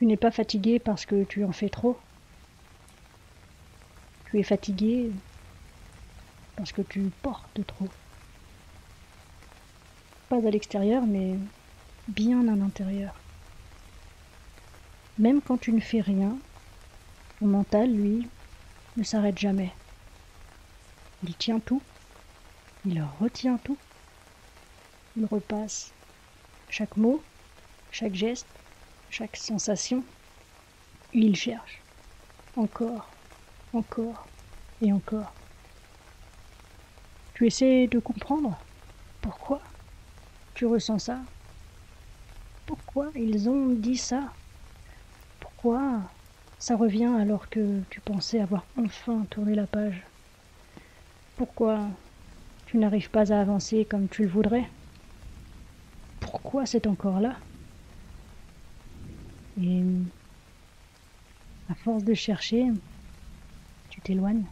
Tu n'es pas fatigué parce que tu en fais trop. Tu es fatigué parce que tu portes trop. Pas à l'extérieur, mais bien à l'intérieur. Même quand tu ne fais rien, ton mental, lui, ne s'arrête jamais. Il tient tout, il retient tout, il repasse chaque mot, chaque geste, chaque sensation. Il cherche encore, encore et encore. Tu essaies de comprendre pourquoi tu ressens ça, pourquoi ils ont dit ça, pourquoi ça revient alors que tu pensais avoir enfin tourné la page, pourquoi tu n'arrives pas à avancer comme tu le voudrais, pourquoi c'est encore là. Et à force de chercher, tu t'éloignes.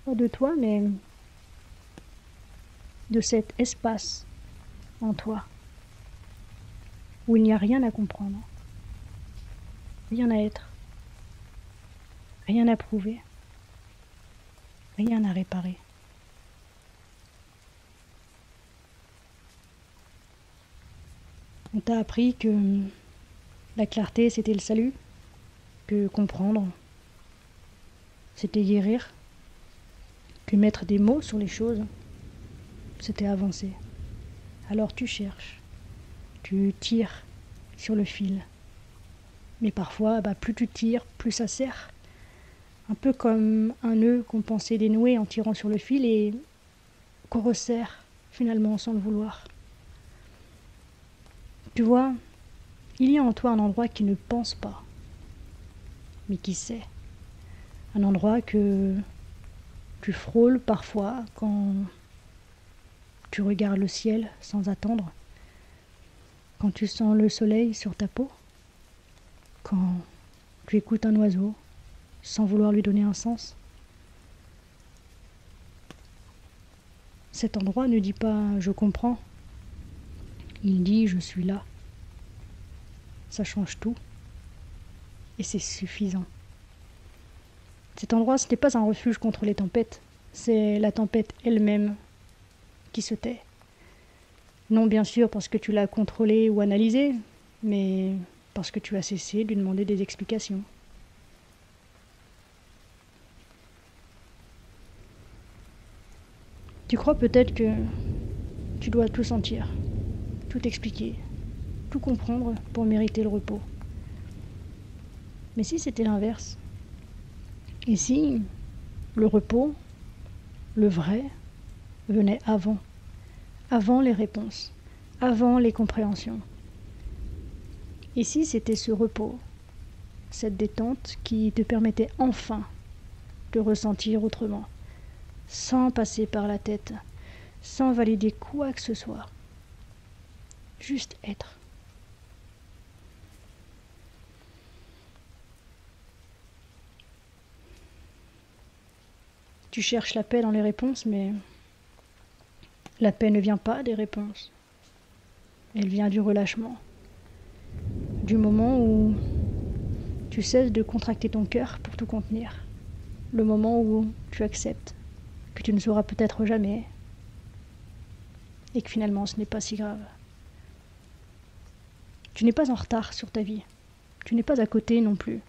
Pas de toi, mais de cet espace en toi où il n'y a rien à comprendre, rien à être, rien à prouver, rien à réparer. On t'a appris que la clarté c'était le salut, que comprendre c'était guérir, que mettre des mots sur les choses c'était avancer. Alors tu cherches, tu tires sur le fil. Mais parfois, plus tu tires, plus ça serre. Un peu comme un nœud qu'on pensait dénouer en tirant sur le fil et qu'on resserre finalement sans le vouloir. Tu vois, il y a en toi un endroit qui ne pense pas, mais qui sait. Un endroit que tu frôles parfois quand tu regardes le ciel sans attendre, quand tu sens le soleil sur ta peau, quand tu écoutes un oiseau sans vouloir lui donner un sens. Cet endroit ne dit pas « je comprends », il dit « je suis là ». Ça change tout et c'est suffisant. Cet endroit, ce n'est pas un refuge contre les tempêtes, c'est la tempête elle-même qui se tait. Non bien sûr parce que tu l'as contrôlée ou analysée, mais parce que tu as cessé de lui demander des explications. Tu crois peut-être que tu dois tout sentir, tout expliquer, tout comprendre pour mériter le repos. Mais si c'était l'inverse? Et si le repos, le vrai, venait avant les réponses, avant les compréhensions? Et si c'était ce repos, cette détente qui te permettait enfin de ressentir autrement, sans passer par la tête, sans valider quoi que ce soit, juste être. Tu cherches la paix dans les réponses, mais la paix ne vient pas des réponses. Elle vient du relâchement. Du moment où tu cesses de contracter ton cœur pour tout contenir. Le moment où tu acceptes que tu ne sauras peut-être jamais et que finalement ce n'est pas si grave. Tu n'es pas en retard sur ta vie. Tu n'es pas à côté non plus.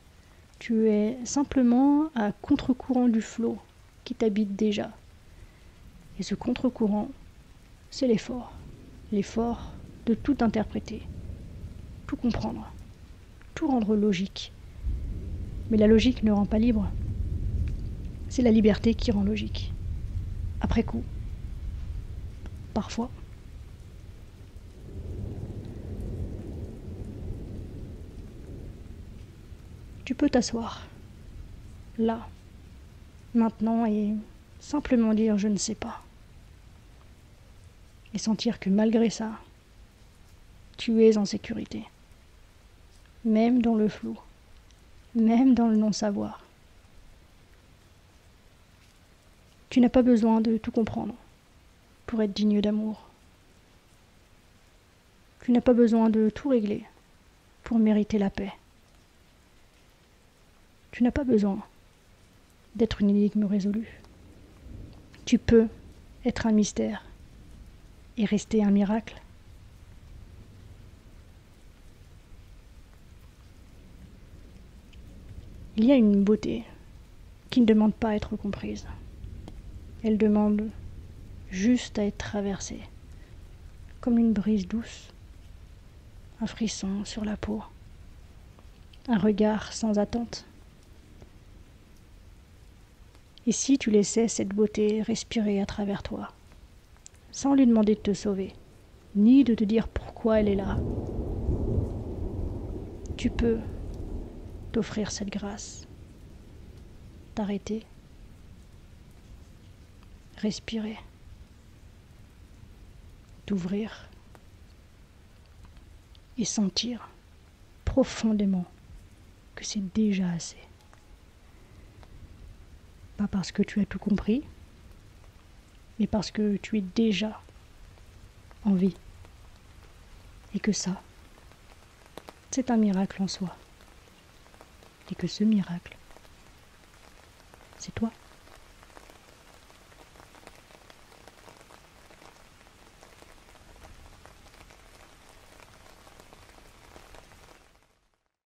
Tu es simplement à contre-courant du flot qui t'habite déjà. Et ce contre-courant, c'est l'effort. L'effort de tout interpréter, tout comprendre, tout rendre logique. Mais la logique ne rend pas libre. C'est la liberté qui rend logique. Après coup. Parfois. Tu peux t'asseoir. Là. Maintenant et simplement dire je ne sais pas. Et sentir que malgré ça, tu es en sécurité. Même dans le flou. Même dans le non-savoir. Tu n'as pas besoin de tout comprendre pour être digne d'amour. Tu n'as pas besoin de tout régler pour mériter la paix. Tu n'as pas besoin d'être une énigme résolue. Tu peux être un mystère et rester un miracle. Il y a une beauté qui ne demande pas à être comprise. Elle demande juste à être traversée, comme une brise douce, un frisson sur la peau, un regard sans attente. Et si tu laissais cette beauté respirer à travers toi, sans lui demander de te sauver, ni de te dire pourquoi elle est là, tu peux t'offrir cette grâce, t'arrêter, respirer, t'ouvrir et sentir profondément que c'est déjà assez. Pas parce que tu as tout compris, mais parce que tu es déjà en vie. Et que ça, c'est un miracle en soi. Et que ce miracle, c'est toi.